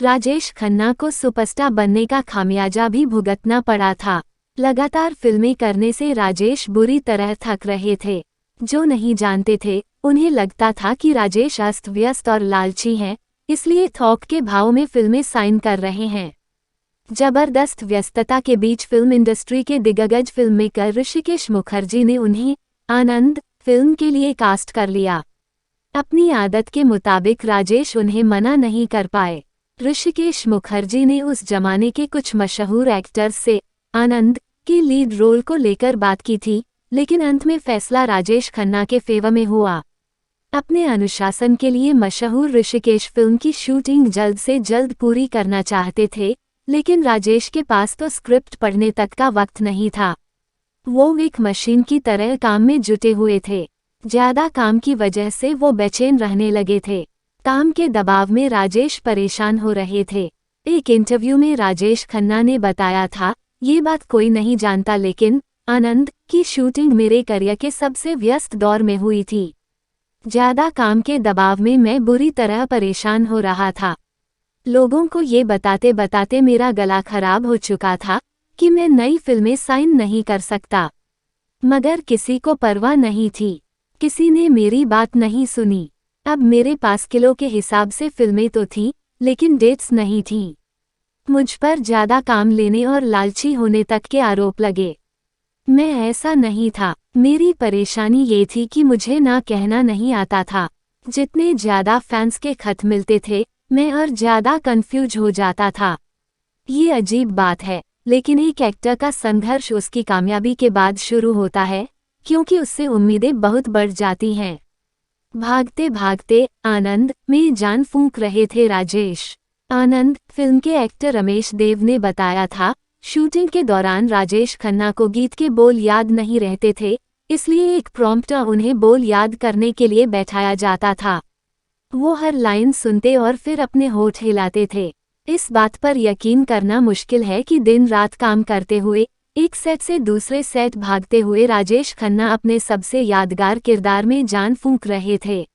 राजेश खन्ना को सुपरस्टार बनने का खामियाजा भी भुगतना पड़ा था। लगातार फिल्में करने से राजेश बुरी तरह थक रहे थे। जो नहीं जानते थे, उन्हें लगता था कि राजेश अस्त व्यस्त और लालची हैं, इसलिए थोक के भाव में फिल्में साइन कर रहे हैं। जबरदस्त व्यस्तता के बीच फिल्म इंडस्ट्री के दिग्गज फिल्म मेकर ऋषिकेश मुखर्जी ने उन्हें आनंद फिल्म के लिए कास्ट कर लिया। अपनी आदत के मुताबिक राजेश उन्हें मना नहीं कर पाए। ऋषिकेश मुखर्जी ने उस जमाने के कुछ मशहूर एक्टर्स से आनंद की लीड रोल को लेकर बात की थी, लेकिन अंत में फैसला राजेश खन्ना के फेवर में हुआ। अपने अनुशासन के लिए मशहूर ऋषिकेश फिल्म की शूटिंग जल्द से जल्द पूरी करना चाहते थे, लेकिन राजेश के पास तो स्क्रिप्ट पढ़ने तक का वक्त नहीं था। वो एक मशीन की तरह काम में जुटे हुए थे। ज्यादा काम की वजह से वो बेचैन रहने लगे थे। काम के दबाव में राजेश परेशान हो रहे थे। एक इंटरव्यू में राजेश खन्ना ने बताया था, ये बात कोई नहीं जानता, लेकिन आनंद की शूटिंग मेरे करियर के सबसे व्यस्त दौर में हुई थी। ज्यादा काम के दबाव में मैं बुरी तरह परेशान हो रहा था। लोगों को ये बताते बताते मेरा गला खराब हो चुका था कि मैं नई फिल्में साइन नहीं कर सकता। मगर किसी को परवाह नहीं थी। किसी ने मेरी बात नहीं सुनी। अब मेरे पास किलो के हिसाब से फिल्में तो थीं, लेकिन डेट्स नहीं थीं। मुझ पर ज्यादा काम लेने और लालची होने तक के आरोप लगे। मैं ऐसा नहीं था। मेरी परेशानी ये थी कि मुझे ना कहना नहीं आता था। जितने ज्यादा फैंस के खत मिलते थे, मैं और ज्यादा कंफ्यूज हो जाता था। ये अजीब बात है, लेकिन एक एक्टर का संघर्ष उसकी कामयाबी के बाद शुरू होता है, क्योंकि उससे उम्मीदें बहुत बढ़ जाती हैं। भागते भागते आनंद में जान फूंक रहे थे राजेश। आनंद फिल्म के एक्टर रमेश देव ने बताया था, शूटिंग के दौरान राजेश खन्ना को गीत के बोल याद नहीं रहते थे, इसलिए एक प्रॉम्प्टर उन्हें बोल याद करने के लिए बैठाया जाता था। वो हर लाइन सुनते और फिर अपने होठ हिलाते थे। इस बात पर यकीन करना मुश्किल है कि दिन रात काम करते हुए, एक सेट से दूसरे सेट भागते हुए राजेश खन्ना अपने सबसे यादगार किरदार में जान फूंक रहे थे।